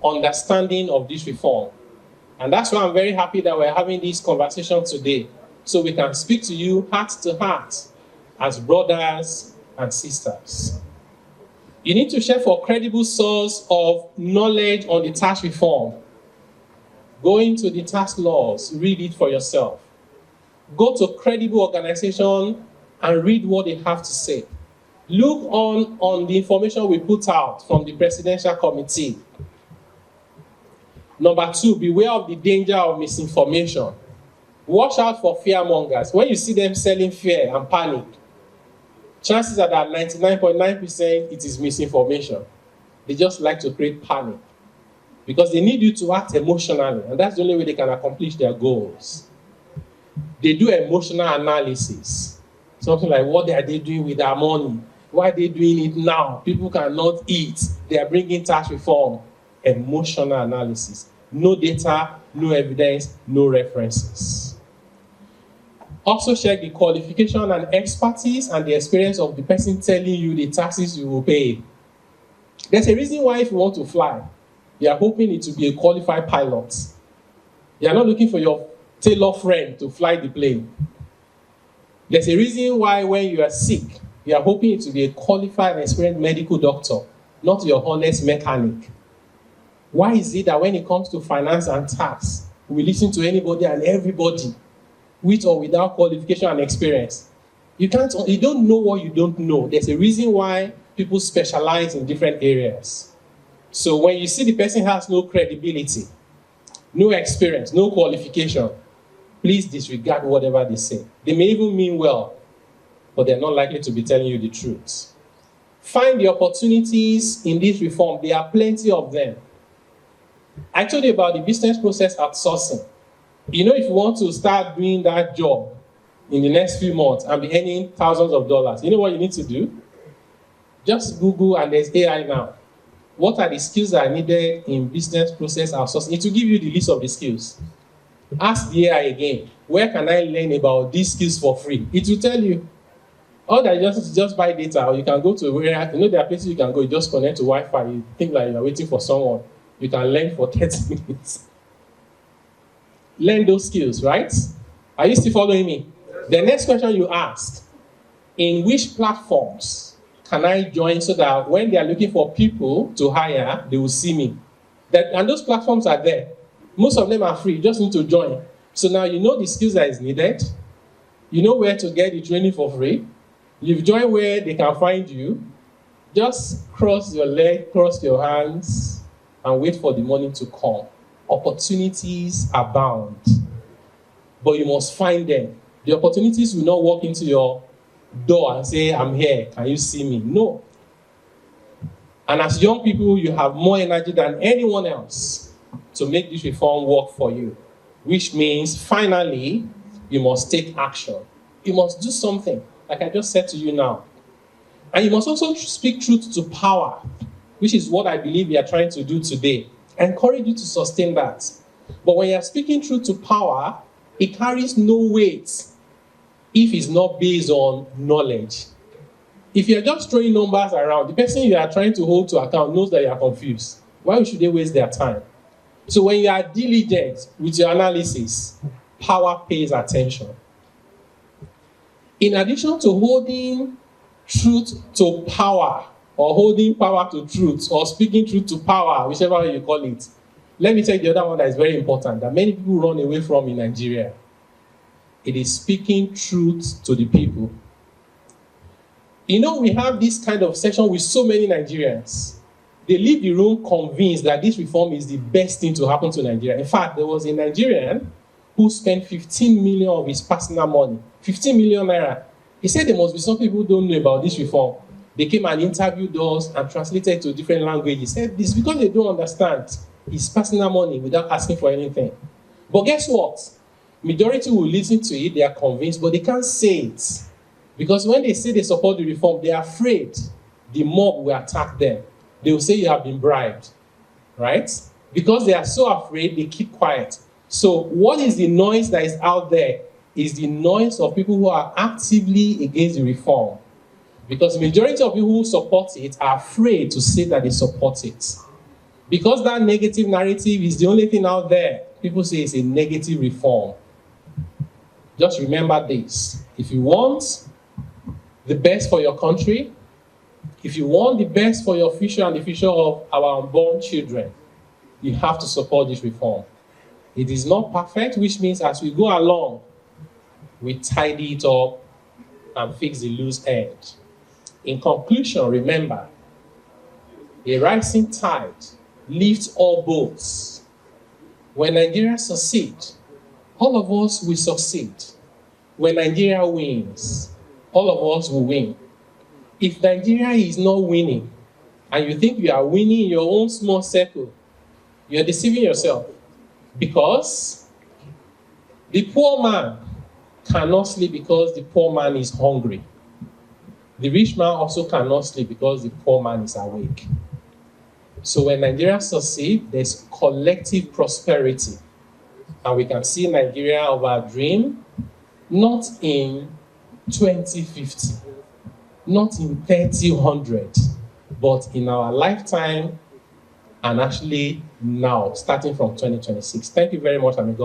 understanding of this reform. And that's why I'm very happy that we're having this conversation today, so we can speak to you heart to heart as brothers and sisters. You need to check for credible source of knowledge on the tax reform. Go into the tax laws, read it for yourself. Go to credible organization and read what they have to say. Look on the information we put out from the Presidential Committee. Number 2, beware of the danger of misinformation. Watch out for fear-mongers. When you see them selling fear and panic, chances are that 99.9% it is misinformation. They just like to create panic because they need you to act emotionally, and that's the only way they can accomplish their goals. They do emotional analysis. Something like, what are they doing with their money? Why are they doing it now? People cannot eat. They are bringing tax reform. Emotional analysis. No data, no evidence, no references. Also check the qualification and expertise and the experience of the person telling you the taxes you will pay. There's a reason why if you want to fly, you are hoping it will be a qualified pilot. You are not looking for your tailor friend to fly the plane. There's a reason why when you are sick, you are hoping it to be a qualified and experienced medical doctor, not your honest mechanic. Why is it that when it comes to finance and tax, we listen to anybody and everybody, with or without qualification and experience? You don't know what you don't know. There's a reason why people specialize in different areas. So when you see the person has no credibility, no experience, no qualification, please disregard whatever they say. They may even mean well, but they're not likely to be telling you the truth. Find the opportunities in this reform. There are plenty of them. I told you about the business process outsourcing. You know, if you want to start doing that job in the next few months and be earning thousands of dollars, you know what you need to do? Just Google, and there's AI now. What are the skills that are needed in business process outsourcing? It will give you the list of the skills. Ask the AI again, where can I learn about these skills for free? It will tell you. All that you just buy data, or you can go to where, you know, there are places you can go, you just connect to Wi-Fi, you think like you're waiting for someone. You can learn for 30 minutes. Learn those skills, right? Are you still following me? The next question you ask, in which platforms can I join so that when they are looking for people to hire, they will see me? And those platforms are there. Most of them are free. You just need to join. So now you know the skills that is needed. You know where to get the training for free. You've joined where they can find you. Just cross your leg, cross your hands, and wait for the money to come. Opportunities abound, but you must find them. The opportunities will not walk into your door and say, I'm here, can you see me? No. And as young people, you have more energy than anyone else to make this reform work for you, which means finally, you must take action. You must do something, like I just said to you now. And you must also speak truth to power, which is what I believe we are trying to do today. I encourage you to sustain that. But when you are speaking truth to power, it carries no weight if it's not based on knowledge. If you are just throwing numbers around, the person you are trying to hold to account knows that you are confused. Why should they waste their time? So when you are diligent with your analysis, power pays attention. In addition to holding truth to power, or holding power to truth, or speaking truth to power, whichever way you call it, let me tell you the other one that is very important, that many people run away from in Nigeria. It is speaking truth to the people. You know, we have this kind of session with so many Nigerians. They leave the room convinced that this reform is the best thing to happen to Nigeria. In fact, there was a Nigerian who spent 15 million of his personal money, 15 million naira. He said there must be some people who don't know about this reform. They came and interviewed us and translated to different languages. He said this because they don't understand his personal money without asking for anything. But guess what? Majority will listen to it, they are convinced, but they can't say it. Because when they say they support the reform, they are afraid the mob will attack them. They will say you have been bribed, right? Because they are so afraid, they keep quiet. So what is the noise that is out there? Is the noise of people who are actively against the reform. Because the majority of people who support it are afraid to say that they support it. Because that negative narrative is the only thing out there, people say it's a negative reform. Just remember this. If you want the best for your country, if you want the best for your future and the future of our unborn children, you have to support this reform. It is not perfect, which means as we go along, we tidy it up and fix the loose end. In conclusion, remember, a rising tide lifts all boats. When Nigeria succeeds, all of us will succeed. When Nigeria wins, all of us will win. If Nigeria is not winning, and you think you are winning in your own small circle, you're deceiving yourself. Because the poor man cannot sleep because the poor man is hungry. The rich man also cannot sleep because the poor man is awake. So when Nigeria succeeds, there's collective prosperity. And we can see Nigeria of our dream, not in 2050, not in 3000, but in our lifetime, and actually now, starting from 2026. Thank you very much, and may God